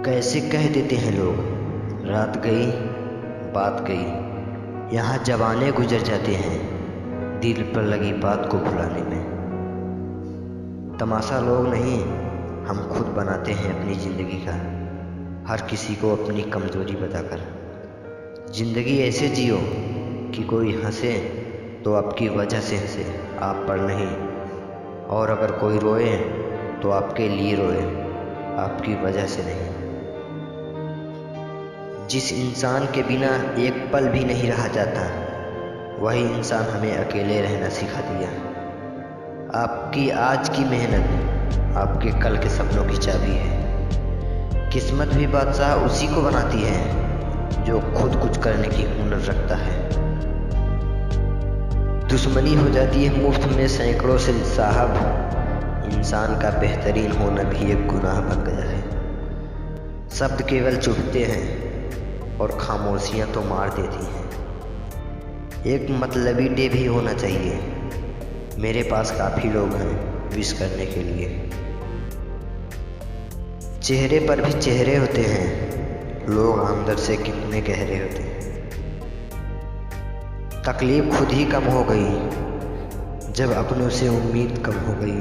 कैसे कह देते हैं लोग, रात गई बात गई। यहाँ जवाने गुजर जाते हैं दिल पर लगी बात को भुलाने में। तमाशा लोग नहीं, हम खुद बनाते हैं अपनी ज़िंदगी का, हर किसी को अपनी कमज़ोरी बताकर। ज़िंदगी ऐसे जियो कि कोई हंसे तो आपकी वजह से हंसे, आप पर नहीं। और अगर कोई रोए तो आपके लिए रोए, आपकी वजह से नहीं। जिस इंसान के बिना एक पल भी नहीं रहा जाता, वही इंसान हमें अकेले रहना सिखा दिया। आपकी आज की मेहनत आपके कल के सपनों की चाबी है। किस्मत भी बादशाह उसी को बनाती है जो खुद कुछ करने की हुनर रखता है। दुश्मनी हो जाती है मुफ्त में सैकड़ों से साहब, इंसान का बेहतरीन होना भी एक गुनाह बन गया है। शब्द केवल चुभते हैं और खामोशियां तो मार देती हैं। एक मतलबी डे भी होना चाहिए, मेरे पास काफ़ी लोग हैं विश करने के लिए। चेहरे पर भी चेहरे होते हैं, लोग अंदर से कितने गहरे होते हैं। तकलीफ खुद ही कम हो गई जब अपनों से उम्मीद कम हो गई।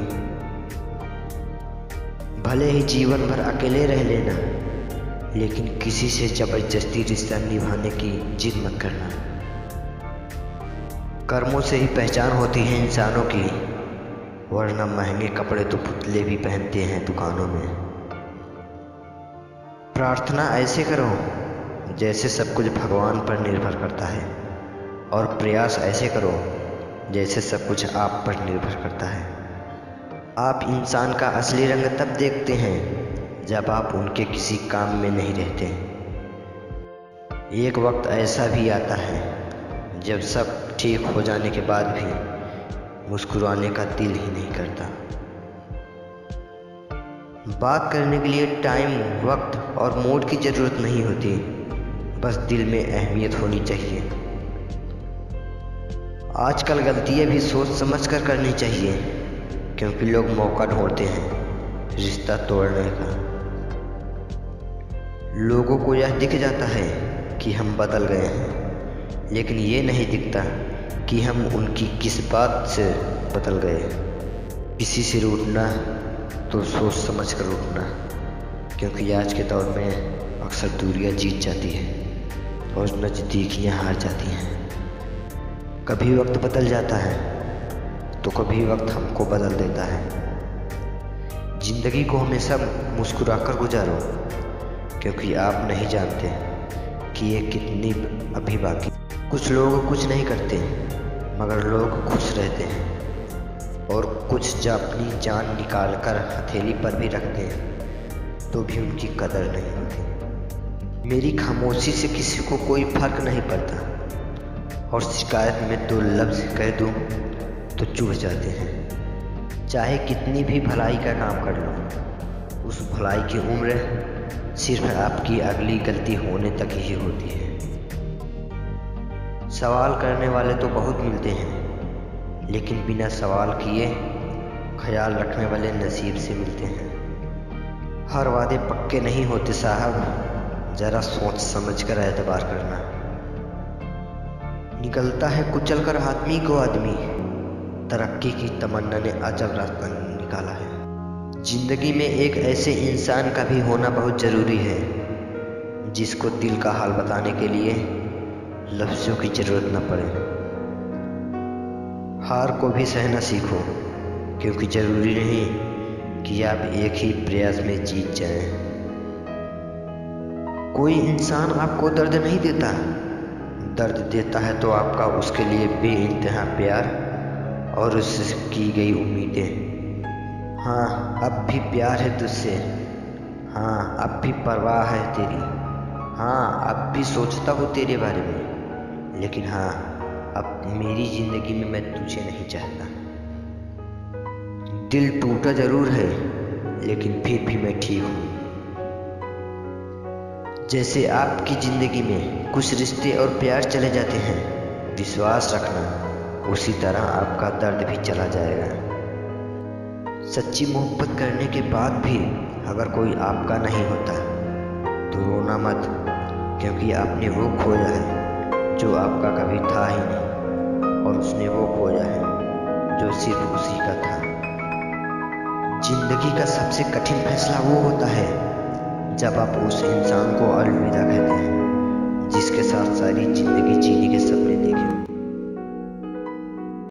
भले ही जीवन भर अकेले रह लेना, लेकिन किसी से जबरदस्ती रिश्ता निभाने की जिद मत करना। कर्मों से ही पहचान होती है इंसानों की, वरना महंगे कपड़े तो पुतले भी पहनते हैं दुकानों में। प्रार्थना ऐसे करो जैसे सब कुछ भगवान पर निर्भर करता है, और प्रयास ऐसे करो जैसे सब कुछ आप पर निर्भर करता है। आप इंसान का असली रंग तब देखते हैं जब आप उनके किसी काम में नहीं रहते। एक वक्त ऐसा भी आता है जब सब ठीक हो जाने के बाद भी मुस्कुराने का दिल ही नहीं करता। बात करने के लिए टाइम, वक्त और मूड की ज़रूरत नहीं होती, बस दिल में अहमियत होनी चाहिए। आजकल गलतियाँ भी सोच समझ कर करनी चाहिए, क्योंकि लोग मौका ढूंढते हैं रिश्ता तोड़ने का। लोगों को यह दिख जाता है कि हम बदल गए हैं, लेकिन ये नहीं दिखता कि हम उनकी किस बात से बदल गए। किसी से रूठना तो सोच समझ कर रूठना, क्योंकि आज के दौर में अक्सर दूरियां जीत जाती हैं और नज़दीकियां हार जाती हैं। कभी वक्त बदल जाता है तो कभी वक्त हमको बदल देता है। ज़िंदगी को हमेशा मुस्कुराकर गुजारो, क्योंकि आप नहीं जानते कि ये कितनी अभी बाकी। कुछ लोग कुछ नहीं करते मगर लोग खुश रहते हैं, और कुछ जब अपनी जान निकाल कर हथेली पर भी रखते हैं तो भी उनकी कदर नहीं होती। मेरी खामोशी से किसी को कोई फर्क नहीं पड़ता, और शिकायत में 2 लफ्ज़ कह दूँ तो चुभ जाते हैं। चाहे कितनी भी भलाई का काम कर लो, उस भलाई की उम्र सिर्फ आपकी अगली गलती होने तक ही होती है। सवाल करने वाले तो बहुत मिलते हैं, लेकिन बिना सवाल किए ख्याल रखने वाले नसीब से मिलते हैं। हर वादे पक्के नहीं होते साहब, ज़रा सोच समझ कर एतबार करना। निकलता है कुचल कर आदमी को आदमी, तरक्की की तमन्ना ने अजब रास्ता निकाला है। जिंदगी में एक ऐसे इंसान का भी होना बहुत ज़रूरी है जिसको दिल का हाल बताने के लिए लफ्ज़ों की ज़रूरत न पड़े। हार को भी सहना सीखो, क्योंकि ज़रूरी नहीं कि आप एक ही प्रयास में जीत जाएं। कोई इंसान आपको दर्द नहीं देता, दर्द देता है तो आपका उसके लिए बेइंतहा प्यार और उससे की गई उम्मीदें। हाँ, अब भी प्यार है तुझसे, हाँ अब भी परवाह है तेरी, हाँ अब भी सोचता हूँ तेरे बारे में, लेकिन हाँ अब मेरी ज़िंदगी में मैं तुझे नहीं चाहता। दिल टूटा ज़रूर है, लेकिन फिर भी मैं ठीक हूँ। जैसे आपकी ज़िंदगी में कुछ रिश्ते और प्यार चले जाते हैं, विश्वास रखना उसी तरह आपका दर्द भी चला जाएगा। सच्ची मोहब्बत करने के बाद भी अगर कोई आपका नहीं होता तो रोना मत, क्योंकि आपने वो खोया है जो आपका कभी था ही नहीं, और उसने वो खोया है जो सिर्फ उसी का था। जिंदगी का सबसे कठिन फैसला वो होता है जब आप उस इंसान को अलविदा कहते हैं जिसके साथ सारी जिंदगी जीने के सपने देखे।